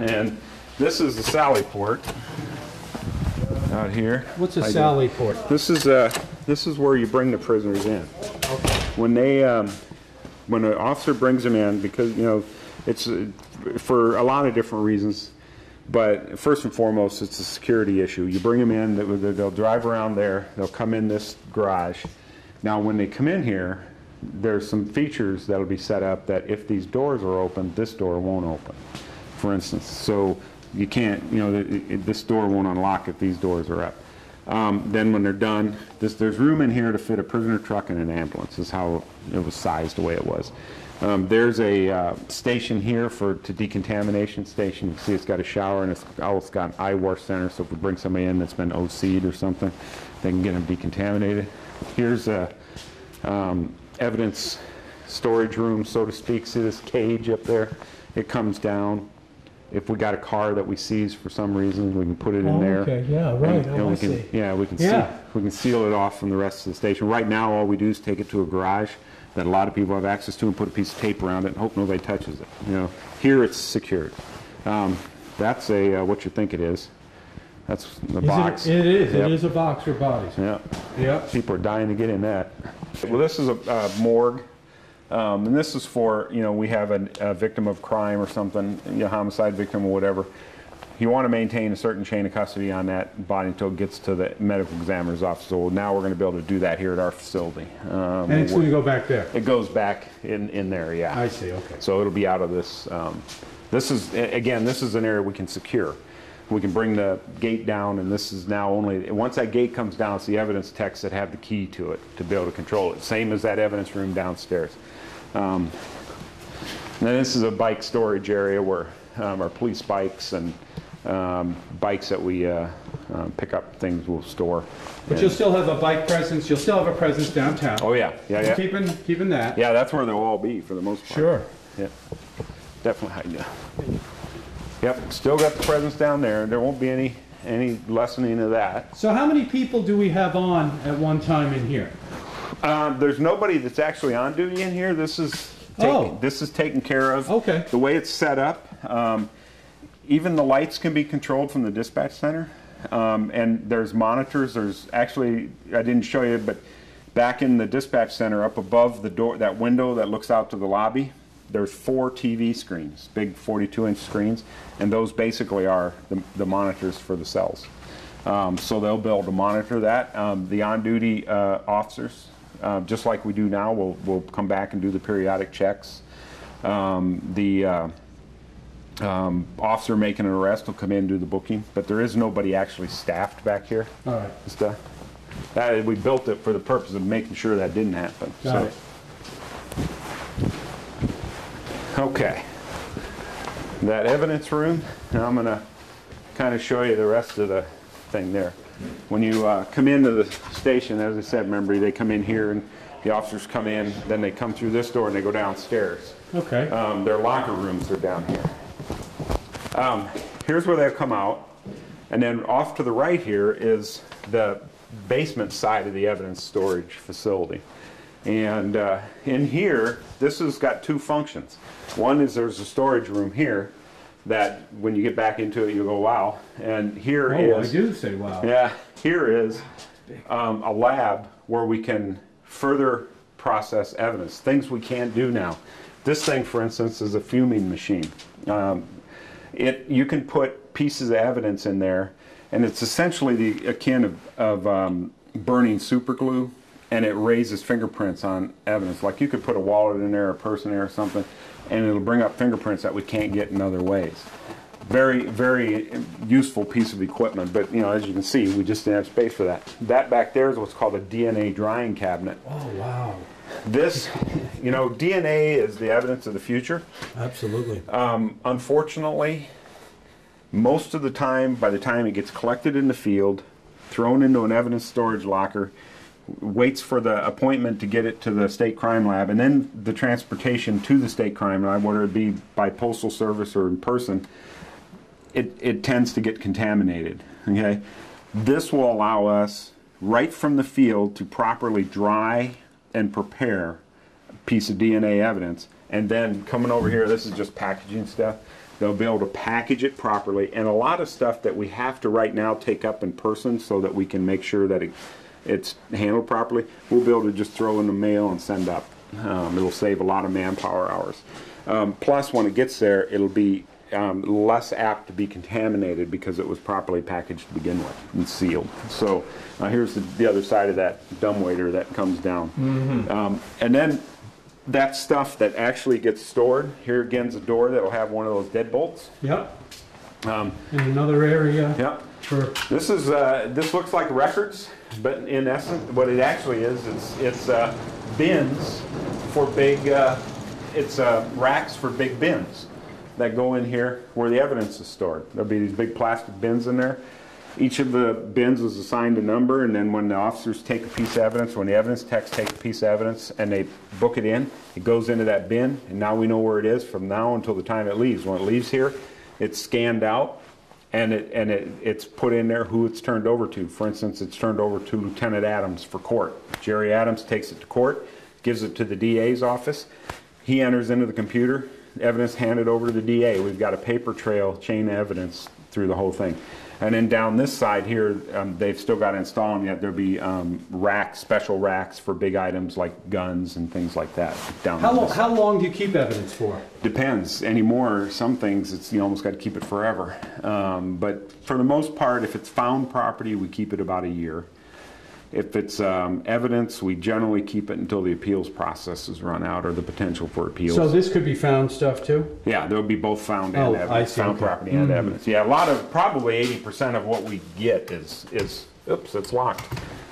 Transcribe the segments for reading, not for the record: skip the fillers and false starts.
And this is the sally port out here. What's a sally port? This is where you bring the prisoners in. Okay. When they when an officer brings them in, because it's for a lot of different reasons, but first and foremost it's a security issue. You bring them in, they'll drive around there, they'll come in this garage. Now when they come in here, there's some features that'll be set up that if these doors are open, this door won't open, for instance. So you can't, this door won't unlock if these doors are up. Then when they're done, there's room in here to fit a prisoner truck and an ambulance, is how it was sized the way it was. There's a station here to decontamination station. You can see it's got a shower, and it's also got an eye wash center, so if we bring somebody in that's been OC'd or something, they can get them decontaminated. Here's a evidence storage room, so to speak. See this cage up there? It comes down. If we got a car that we seize for some reason, we can put it in there. Okay, yeah, right. And we can seal it off from the rest of the station. Right now, all we do is take it to a garage that a lot of people have access to and put a piece of tape around it and hope nobody touches it. Here it's secured. That's what you think it is. That's the box. It is. Yep. It is a box for bodies. Yeah. Yep. People are dying to get in that. Well, this is a morgue. And this is for, we have a victim of crime or something, homicide victim or whatever. You want to maintain a certain chain of custody on that body until it gets to the medical examiner's office. So now we're going to be able to do that here at our facility. And it's going to go back there? It goes back in there, yeah. I see, okay. So it'll be out of this. This is an area we can secure. We can bring the gate down, and this is now once that gate comes down, it's the evidence techs that have the key to it to be able to control it. Same as that evidence room downstairs. Then this is a bike storage area where our police bikes and bikes that we pick up things we'll store. But you'll still have a bike presence. You'll still have a presence downtown. Oh yeah, yeah. Keeping that. Yeah, that's where they'll all be for the most part. Sure. Yeah, definitely. Yep, still got the presence down there. There won't be any lessening of that. So how many people do we have on at one time in here? There's nobody that's actually on duty in here. This is taken care of. Okay. The way it's set up, even the lights can be controlled from the dispatch center, and there's monitors. There's actually, I didn't show you, but back in the dispatch center, up above the door, that window that looks out to the lobby, there's 4 TV screens, big 42-inch screens, and those basically are the monitors for the cells. So they'll be able to monitor that. The on-duty officers, just like we do now, we'll come back and do the periodic checks. The officer making an arrest will come in and do the booking, but there is nobody actually staffed back here. All right. We built it for the purpose of making sure that didn't happen. Got it. Okay. That evidence room, now I'm going to kind of show you the rest of the thing there. When you come into the station, as I said, remember, they come in here and the officers come in, then they come through this door and they go downstairs. Okay. Their locker rooms are down here. Here's where they'll come out, and then off to the right here is the basement side of the evidence storage facility. And in here, this has got 2 functions. One is there's a storage room here that when you get back into it, you go, wow. And here is... I do say wow. Yeah, here is a lab where we can further process evidence, things we can't do now. This thing, for instance, is a fuming machine. You can put pieces of evidence in there, and it's essentially the akin of burning super glue, and it raises fingerprints on evidence. Like you could put a wallet in there, a purse in there or something, and it'll bring up fingerprints that we can't get in other ways. Very, very useful piece of equipment, but as you can see, we just didn't have space for that. That back there is what's called a DNA drying cabinet. Oh, wow. This, DNA is the evidence of the future. Absolutely. Unfortunately, most of the time, by the time it gets collected in the field, thrown into an evidence storage locker, waits for the appointment to get it to the state crime lab, and then the transportation to the state crime lab, whether it be by postal service or in person, it tends to get contaminated. Okay, this will allow us right from the field to properly dry and prepare a piece of DNA evidence, and then coming over here, this is just packaging stuff. They'll be able to package it properly, and a lot of stuff that we have to right now take up in person so that we can make sure that it's handled properly, we'll be able to just throw in the mail and send up. It'll save a lot of manpower hours. Plus, when it gets there, it'll be less apt to be contaminated because it was properly packaged to begin with and sealed. So here's the other side of that dumbwaiter that comes down. And then that stuff that actually gets stored, here again's a door that will have one of those deadbolts. Yep. In another area. Yep. For This looks like records, but in essence, what it actually is, it's bins for big, racks for big bins that go in here where the evidence is stored. There'll be these big plastic bins in there. Each of the bins is assigned a number, and then when the officers take a piece of evidence, when the evidence techs take a piece of evidence and they book it in, it goes into that bin, and now we know where it is from now until the time it leaves. When it leaves here, it's scanned out, and it's put in there who it's turned over to. For instance, it's turned over to Lieutenant Adams for court. Jerry Adams takes it to court, gives it to the DA's office. He enters into the computer, evidence handed over to the DA. We've got a paper trail, chain of evidence through the whole thing. And then down this side here, they've still got to install them yet. There'll be racks, special racks for big items like guns and things like that. How long do you keep evidence for? Depends. Anymore, some things you almost got to keep it forever. But for the most part, if it's found property, we keep it about a year. If it's evidence, we generally keep it until the appeals process is run out or the potential for appeals. So this could be found stuff too? Yeah, there'll be both found and evidence. I see. Found property and evidence. Yeah, probably 80% of what we get is oops, it's locked.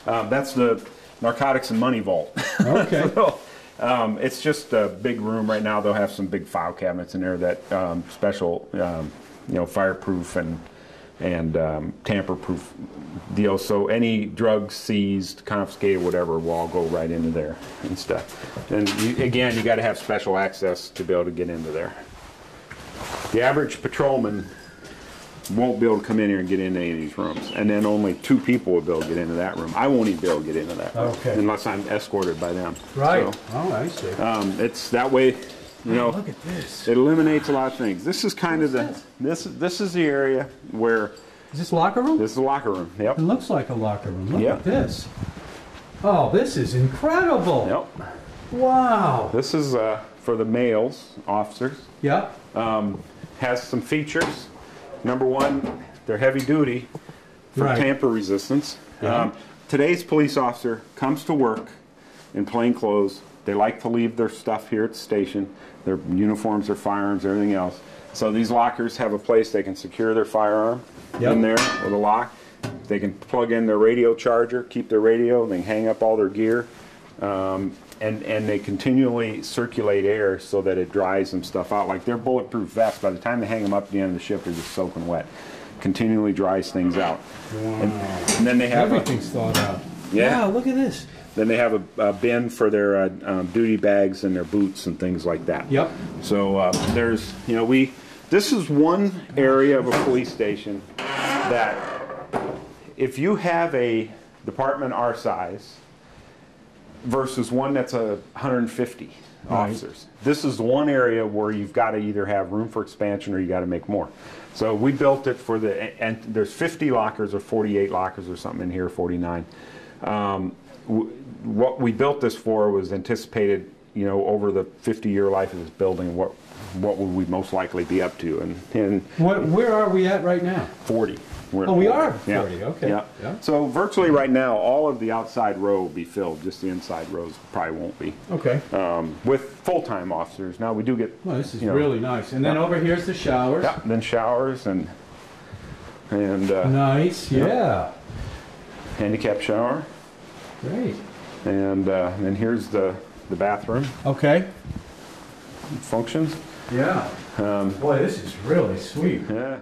That's the narcotics and money vault. Okay. So, it's just a big room right now. They'll have some big file cabinets in there that special, fireproof and tamper-proof deal. So any drugs seized, confiscated, whatever, will all go right into there and stuff. And again, you got to have special access to be able to get into there. The average patrolman won't be able to come in here and get into any of these rooms, and then only 2 people will be able to get into that room. I won't even be able to get into that room unless I'm escorted by them. Right. So, oh, I see. It's that way. Look at this. It eliminates a lot of things. This is kind of this is the area where. Is this locker room? This is a locker room. Yep. It looks like a locker room. Look Yep. at this. Oh, this is incredible. Yep. Wow. This is for the males officers. Yep. Has some features. Number one, they're heavy duty for tamper resistance. Yeah. Today's police officer comes to work in plain clothes. They like to leave their stuff here at the station, their uniforms, their firearms, everything else. So these lockers have a place they can secure their firearm in there with a lock. They can plug in their radio charger, keep their radio, they can hang up all their gear, and they continually circulate air so that it dries some stuff out. Like their bulletproof vests, by the time they hang them up at the end of the shift, they're just soaking wet. Continually dries things out. Wow. And then they have everything's thought out. Yeah. Wow, look at this. Then they have a bin for their duty bags and their boots and things like that. Yep. So there's, this is one area of a police station that if you have a department our size versus one that's 150 officers, this is one area where you've got to either have room for expansion or you got to make more. So we built it for and there's 50 lockers or 48 lockers or something in here, 49. What we built this for was anticipated, over the 50-year life of this building, what would we most likely be up to? And where are we at right now? 40. We are 40. Yeah. Okay. Yeah. So virtually right now, all of the outside row will be filled. Just the inside rows probably won't be. Okay. With full-time officers. Now we do get. Well, this is really nice. And then over here's the showers. Yeah. Then showers and. Nice. Yeah. Handicap shower. Great. And then here's the bathroom. Okay. Functions. Yeah. Boy, this is really sweet. Yeah.